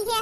रही है।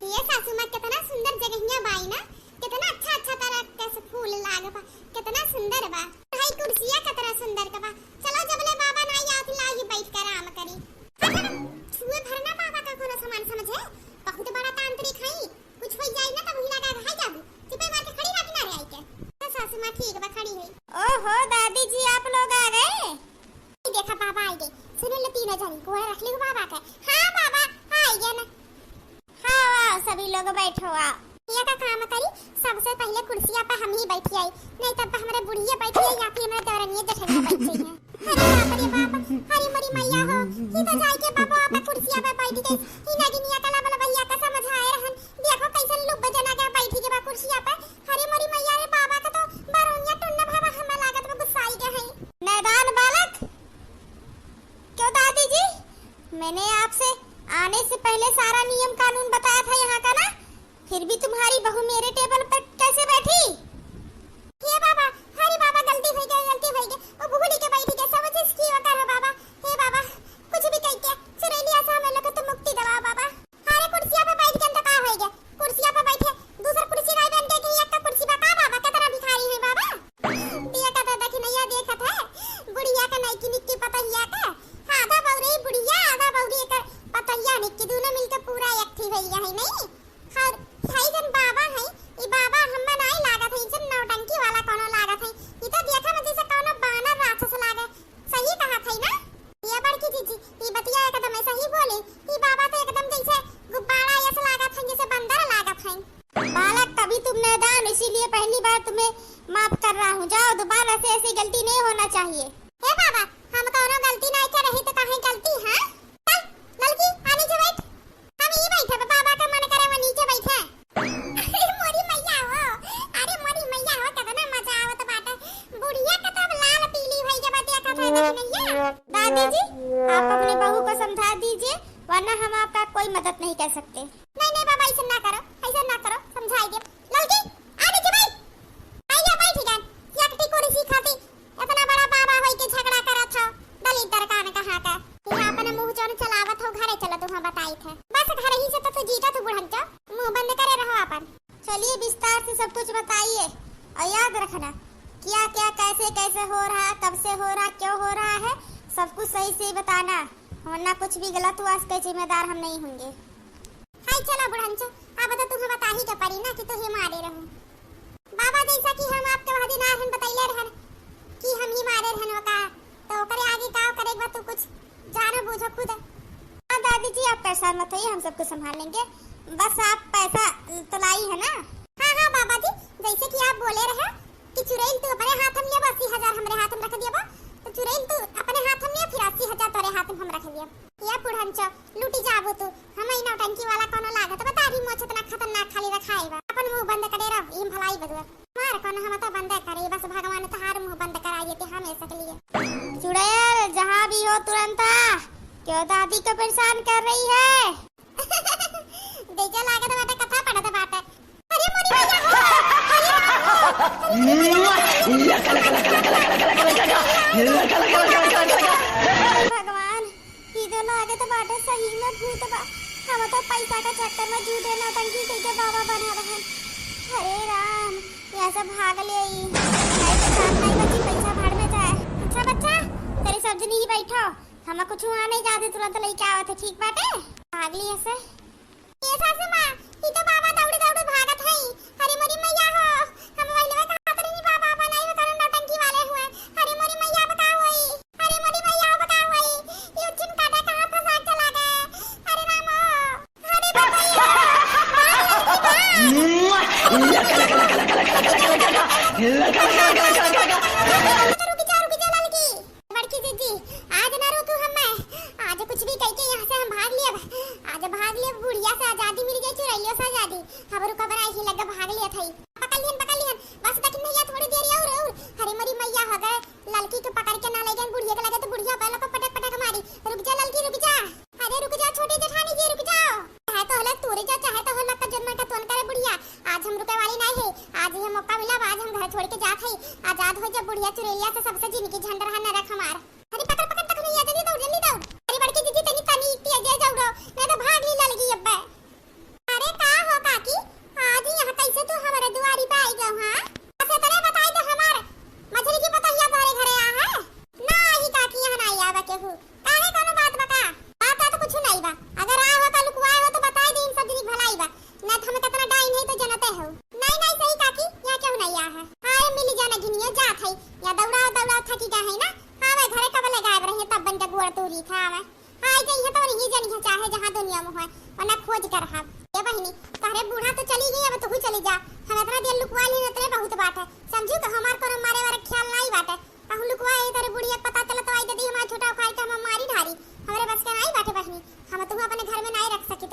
ये सासू माँ कितना सुंदर जगहिया बाई ना, कितना अच्छा अच्छा तरह के फूल लागे बा, कितना सुंदर बा। भाई कुर्सियां कितना सुंदर का बा। चलो जबले बाबा ना आत लाही बैठ कर आराम करी। छुए भरना बाबा का कोनो सामान समझे, बहुत बड़ा तांत्रिक है। कुछ हो जाए ना तो भूला का भाई जाबू चिपे मार के खड़ी रह किनारे आई के। सासू माँ ठीक बा खड़ी है। ओहो दादी जी आप लोग आ गए। देखा बाबा आई गए। सुनो ले तीनों जनी को रख ले बाबा का। हां बाबा आई गए ना। हां वाह सभी लोग बैठो आ। ये का काम करी सबसे पहले कुर्सियां पे हम ही बैठी आई, नहीं तब हमारे बुढ़िया बैठी है या फिर हमारे देवरनिया जठनिया बैठी है। अरे बाप रे बाप, हरी मरी मैया हो ही तो जाई के बाबा आप कुर्सियां पे बैठ गई। ही नगिनिया कला बला भैया का समझाए रहन, देखो कैसे लुब जना के बैठी के बा कुर्सियां पे। हरी मरी मैया रे बाबा का तो बारोनिया टुन्ना भावा हमें लागत में गुस्सा आई गए हैं। मैदान बालक क्यों दादी जी, मैंने आपसे आने से पहले सारा नियम कानून बताया था यहाँ का ना, फिर भी तुम्हारी बहू मेरे टेबल पर कैसे बैठी? हे बाबा, हरी बाबा गलती हो गई वो भूली के बैठी के सब चीज की होता है बाबा। हे बाबा कुछ भी कह के सुरेलिया से हम लोग को तो मुक्ति दवा बाबा। हरे कुर्सियां पे बैठ के का हो गया, कुर्सियां पे बैठे दूसरा कुर्सी नहीं बन के एक का कुर्सी पे का बाबा का तरह भिखारी है बाबा। दिया का दादा की नैया देखत है, बुढ़िया का नहीं की निक्की पतहिया का, आधा बौरे बुढ़िया आधा बौरे का पतहिया निक्की दोनों मिलकर पूरा एक थी भैया है नहीं। हर भाई जन बाबा है, ई बाबा हम्मा नहीं लागत है, जन नौटंकी वाला कोनो लागत है। ई तो देखा में जैसे कोनो बानर राक्षस लागे। सही कहा था ना ये बड़की जीजी, ई बतिया एकदम सही बोले। ई बाबा तो एकदम जैसे गुब्बारा ऐसा लागत है जैसे बंदर लागत है। बालक कभी तुम नादान, इसीलिए पहली बार तुम्हें माफ कर रहा हूँ। जाओ दोबारा से ऐसी गलती नहीं होना चाहिए। हे बाबा हम कोनो गलती नहीं कर रही तो काहे गलती है? चल लड़की आने से बैठ, हम ही बैठे बाबा का मन करे वो नीचे बैठे। अरे मोरी मैया हो, अरे मोरी मैया हो कितना मजा आवत बाटे। बुढ़िया का तो लाल पीली भई के बतिया का था नहीं। दादी जी आप अपने बहू को समझा दीजिए, वरना हम आपका कोई मदद नहीं कर सकते। नहीं नहीं बाबा ऐसा ना करो, ऐसा ना करो, समझाइए। लड़की आने से बैठ, आइए बैठ गए। एकटी कुर्सी खाती इतना बड़ा बाबा होई के झगड़ा करत हो, दलित दरकार कहा का यहाँ अपने मुंह जोन चलावत हो। घरे चलो तुम बताई थे, बस घर ही से तो जीता तू बुढ़न चा मुंह बंद करे रहो अपन। चलिए विस्तार से सब कुछ बताइए और याद रखना क्या क्या कैसे कैसे हो रहा, कब से हो रहा, क्यों हो रहा है, सब कुछ सही से बताना, वरना कुछ भी गलत हुआ इसके जिम्मेदार हम नहीं होंगे। हाय चलो बुढ़न चा अब तो तुम्हें बता ही के पड़ी ना कि तू ही मारे रहो बाबा, जैसा कि हम आपके वह दिन आरहन बतैले रहन कि हम ही मारे रहन का, तो करे आगे का करेगा तू कुछ जानो बूझो खुद। हाँ दादी जी आप परेशान मत होइए, हम सब कुछ संभाल लेंगे, बस आप पैसा तो लाई है ना? हाँ हाँ बाबा जी जैसे कि आप बोले रहे कि चुड़ैल तू अपने हाथ में ले, 80,000 हमरे हाथ में रख दिया, तो चुड़ैल तू अपने हाथ में ले, फिर 80,000 तेरे हाथ में हम रख दिया। या पुढ़न च लूटी जाबो तू, हम ही नौटंकी वाला कोनो लागत बता दी मोछ इतना खतरनाक खाली रखाएगा। अपन मुंह बंद करे रह, ई भलाई बदुआ मार कोनो हम तो बंद करे, बस भगवान तहार मुंह बंद कराइए ते हम ऐसा के लिए। चुड़ैल जहां भी हो तुरंत आ, क्यों दादी को परेशान कर रही है? देखो लागत बाटे कथा पड़त बाटे। अरे मोरी भैया हो, भगवान ई तो लागत बाटे सही में भूत बा। हम तो पैसा का चक्कर में जूदे नौटंकी के बाबा बना रहे। अरे राम ऐसा भाग ले ई नहीं बच्ची पैसा भाड़ में जाए। अच्छा बच्चा तेरी सब्जी नहीं बैठो, हम कुछ हुआ नहीं जाते तुरंत लेके आवत है, ठीक बाटे भाग ली ऐसे। ये सासू मां ई तो बाबा दौड़ी दौड़ी भागत है। अरे मोरी मैया हो हम वही में कहत रही बाबा बनाई में करण नौटंकी वाले हुए। अरे मोरी मैया बता होई, अरे मोरी मैया बता होई ये उचिन काटा कहां फंसा चला गए। अरे राम अरे बाबा बड़की दीदी आज ना रो तू हमें, आज कुछ भी कह के यहाँ से हम भाग लिए, आज भाग लिए बुढ़िया से आजादी मिल गई, चुड़ैल जी झंडा रहना रख हमार। अरे पकड़ पकड़ तक नहीं आ, जल्दी दौड़ जल्दी दौड़। अरे बड़की जीजी तनी तनी इत्ती जे जाऊ रो, मैं तो भाग ली ललगी अब्बे। अरे का हो काकी, आज यहाँ कैसे तू हमारे दुआरी पे आई गयो हां? ऐसे तने बताई तो हमार मछली की पतैया तोरे घरे आ है। नहीं काकी यहाँ नहीं आवा केहू। काहे कोनो बात बता? बात तो कुछ नहीं बा। अगर आ हो तो लुकवाए हो तो बताई दे, इन सब दिन भलाई बा। ना तो हमें कितना डाइन है तो जनते हो। नहीं नहीं सही काकी, यहाँ क्यों नहीं आ है? हाय मिली जाने घिनियो जात है। या दौड़ा दौड़ा थकी गए है ना। हां वे घरे कब ले गायब रहे तब बन के गोड़ तोरी था मैं। हाय जे ये तो नहीं जानी चाहे जहां दुनिया में है, वरना खोज कर हम। ये बहिनी तारे बूढ़ा तो चली गई, अब तू चली जा। हम इतना देर लुकवा ली न तेरे बहुत बात है। समझू तो हमार को मारे वाला ख्याल नहीं बात है। कहूं लुकवाए तारे बुढ़िया पता चला तो आई दे हमारा छोटा खाई का हम मारी ढारी। हमरे बस का नहीं बाटे बहिनी। हम तू अपने घर में नहीं रख सकी।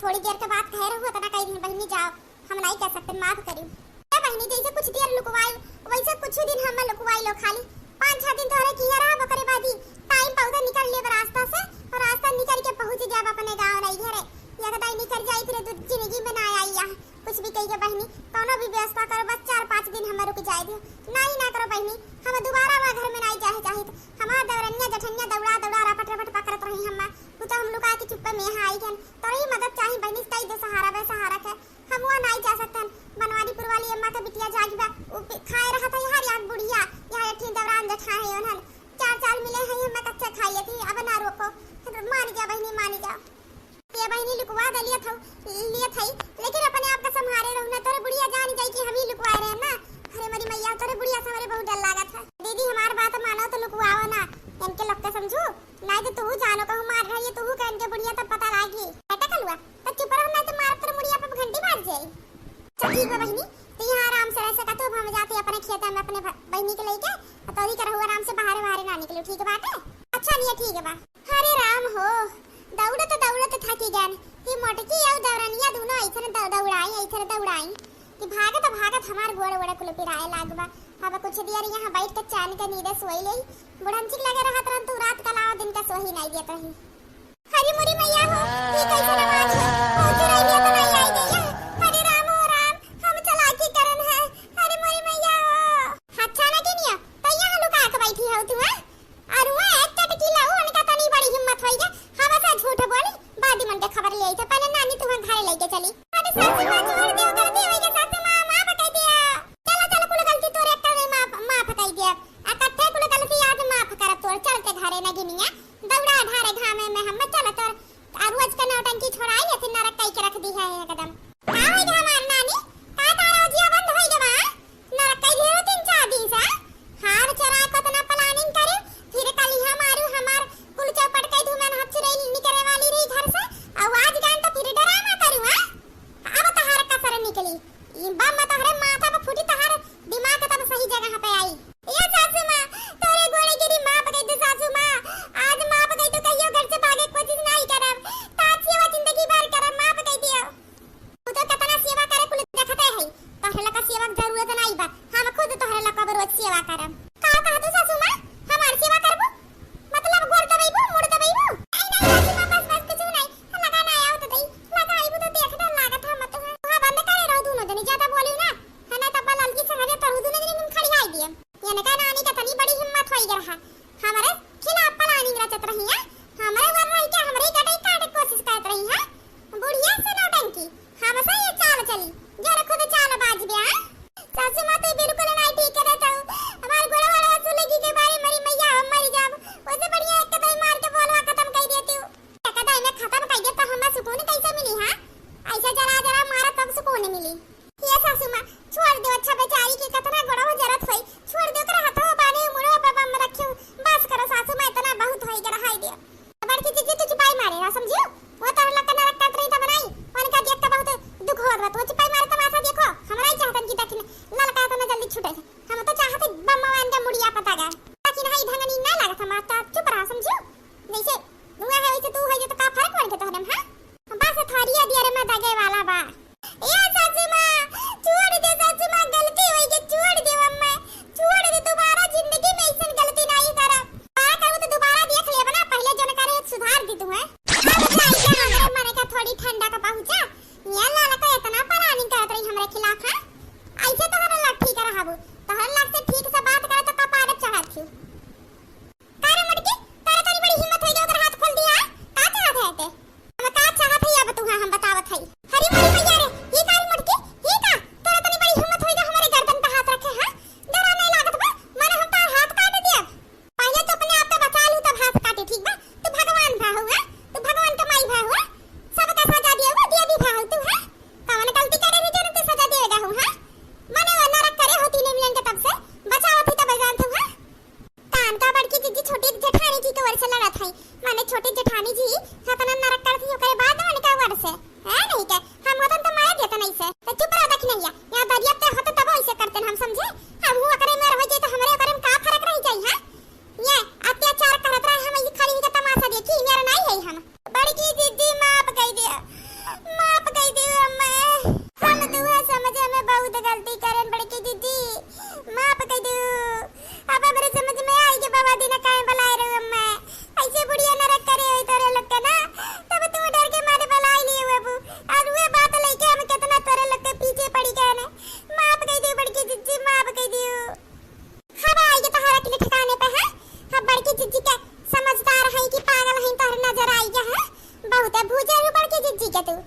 थोड़ी देर के बाद कह रहा हुआ तना कई दिन बहिनी जाओ, हम नहीं कह सकते, माफ करियो। ए बहिनी जैसे कुछ देर लुकवाई वैसे कुछ दिन हम लुकवाई लो खाली 5-6 दिन तोरे किया रहा बकरे बादी। टाइम पौधा निकल ले रास्ता से और रास्ता निकल के पहुंच जाब अपने गांव नहीं घरे। या कदाई निकल जाई फिर तू जिंदगी में ना आई यहाँ कुछ भी कही के बहिनी। कोनो भी व्यवस्था करो बस 4-5 दिन हम रुक जाए दे। नहीं ना करो बहिनी, हम दोबारा वहां घर में नहीं जाए चाहिए। हमार दवरन्या जठन्या दौड़ा दौड़ा रपट रपट पकड़त रही हम। तू तो हम लुका के चुप में यहाँ आई गन। तोरी मदद चाहिए बहिनी, कई दे सहारा बे सहारा के हम वहां नहीं जा सकतन। बनवारीपुर वाली अम्मा के बिटिया जागबा खाए रहा था यार यार बुढ़िया यहाँ एक दवरान जठा है उन्हन 4 मिले हैं हम कच्चे खाई थी। अब ना रोको, मान जा बहिनी मान जा। ये बहिनी लुकवा दे लिया थई लेकिन अपने आप का संभाले रहू ना। तोरे बुढ़िया जान जाई कि हम ही लुकवाए रहे ना। अरे मेरी मैया तोरे बुढ़िया से हमारे बहुत डर लागत है। दीदी हमार बात मानो तो लुकवाओ ना, इनके लोग के समझू नहीं तो तू जानो कहूं मार रही है तू कहन के बुढ़िया तब पता लागी। बेटा कलुआ तो चुप रहो नहीं तो मार तेरे मुड़िया पे घंटी मार जाए। चल ठीक है बहिनी, तो यहाँ आराम से रह सका तो हम जाते अपने खेत में अपने बहिनी के लेके तोरी कर आराम से बाहर ना निकलो। ठीक है बात है? अच्छा नहीं है ठीक है बा। हरे राम हो दौड़त थकी गन। ये मोटकी और दौरनिया दोनों ऐसे दौड़ाई कि भागत हमार गोड़ गोड़ कुल पिराए लागबा। अब कुछ देर यहाँ बैठ के चैन के नींद सोई ले। बुढ़नचिक लगे रहा तरन तू रात का लाओ दिन का सोही नहीं देत रही। हरी मुरी मैया हो ये कैसे नमाज है पहुंच रही है तो नहीं आई गई। हरे राम हो राम हम चलाकी करन है। हरी मुरी मैया हो अच्छा ना किनिया तो यहाँ लुका के बैठी हो तू है। और वो एक चटकी लाओ उनका तनी बड़ी हिम्मत होई है। हम ऐसा झूठ बोली बादी मन के खबर ले आई तो पहले नानी तू घर लेके चली। अरे सासू मां छोड़ दे कर दे वही के सासू मां बता दिया। चलो कुल गलती तोरे एक में मां फटाई दे। आ कत्ते कुल गलती आज माफ कर तोर चल के घरे न गिनिया दौड़ा ढारे घामे में हम चल तोर आ रोज के नौटंकी छोड़ाई है फिर नरक कई के रख दी है एकदम। का होई गे हमार नानी का तारा जिया बंद होई गे बा नरक कई ढेरो 3-4 दिन से हार चरा को तना प्लानिंग करे फिर कल हम मारू हमार कुल चौपट कई धुमन हाथ से निकले वाली रही घर से आवाज गान तो फिर डरामा करू हां। अब तहार का सर निकली ई बम तहरे माथा पे फूटी तहार दिमाग तब सही जगह पे आई। ये सासू मां तोरे गोड़े गिरी माफ कई दे सासू मां आज माफ कई तो कहियो घर से भागे कोशिश नहीं करब तात सेवा जिंदगी भर करब माफ कई दियो। तू तो कितना सेवा करे कुल देखते है तोहरे लका सेवा की जरूरत नहीं बा। हम खुद तोहरे लका रोज सेवा करब। का कह तू सासू मां हमार सेवा करबो मतलब गोड़ दबैबो मुड़ दबैबो? नहीं सासू मां बस कुछ नहीं लगा ना आओ तो दई लगा आइबो तो देख डर लागत हम तो वहां बंद करे रहो दोनों जनी ज्यादा बोलियो ना है ना तब ललकी से हरे तरहु दोनों जनी खड़ी आई दिए। ये ना नानी का तनी बड़ी हिम्मत होई रहा हमारे खिलाफ प्लानिंग रचत रही है हमारे वर रही के हमरे गटई काटे कोशिश करत रही है बुढ़िया से नौटंकी हम से ये चाल चली जरा खुद चाल बाज बे। सासू मां तो बिल्कुल नहीं ठीक है तो हमार गोड़ा वाला सुलेगी के बारे मरी मैया हम मर जाब ओसे बढ़िया एक कदई मार के बोलवा खत्म कर देती हूं। कदई में खत्म कर दे तो हमें सुकून कैसे मिली हां? ऐसा जरा मारा तब सुकून मिली। ये सासू मां छोड़ दो अच्छा बेचारी की कितना गोड़ा हो जरूरत होई छोड़ दो कर हाथों बाने मुड़ो पे बम रखियो बस करो सासू मां इतना बहुत होई के रहाई दे। बड़की चीज तू चुपाई मारे ना समझियो वो तो लका न रखता रही तब नहीं उनका देख के बहुत दुख हो रहा तो चुपाई मारे तमाशा देखो हमरा ही चाहतन की तक ललका तो जल्दी छूटे हम तो चाहते बम मान के मुड़िया पता गा ताकि नहीं ढंगनी ना लागत हम तो चुप रहा समझियो। जैसे हुआ है वैसे तू है जो तो का फर्क पड़ के तो हम हां बस थारिया दिया रे मैं दगे वाला बा। ए सासू मां छोड़ दे सासू मां गलती होई के छोड़ दे अम्मा छोड़ दे दोबारा जिंदगी में ऐसी गलती नहीं करब। आ कहू तो दोबारा देख ले बना पहले जो न करे सुधार दी तू है। अब माने का थोड़ी ठंडा का पहुंचा ये लाला का इतना प्लानिंग करत रही हमरे खिलाफ है ऐसे तो हर लाठी कर हाबू तो हर लाख से ठीक से बात करे तो कपारे चढ़ा थी जिज्जी छोटी जेठानी जी के वर से लड़त है माने छोटी जेठानी जी हतना नरक कर थी ओकरे बाद माने का वर से है नहीं के हम होतन तो माया देता नहीं से तो चुप रह दखिन या यहां दरिया पे होत तब ऐसे करते हम समझे हम हु ओकरे में रह जाए तो हमरे ओकरे में का फर्क रह जाई हां ये अत्याचार करत रहे हम ये खाली के तमाशा देखी मेरा नहीं है हम बड़की जिज्जी माफ कह दिया अम्मा हम दुआ समझे में बहुत गलती करन बड़की जिज्जी माफ कह दो अब मेरे समझ में आई के बाबा दिन काहे बुलाए रे अम्मा ऐसे बुढ़िया नरक करे होई तोरे लोग के ना तब तू डर के मारे बुलाए लिए बाबू और वो बात लेके हम कितना तोरे लोग के पीछे पड़ी गए ने माफ कह दो बड़की जिज्जी माफ कह दो हम आई के तोहरा के ठिकाने पे है हम बड़की जिज्जी के समझदार है कि पागल है तोहर नजर आई है बहुत भूजे बड़की जिज्जी के तू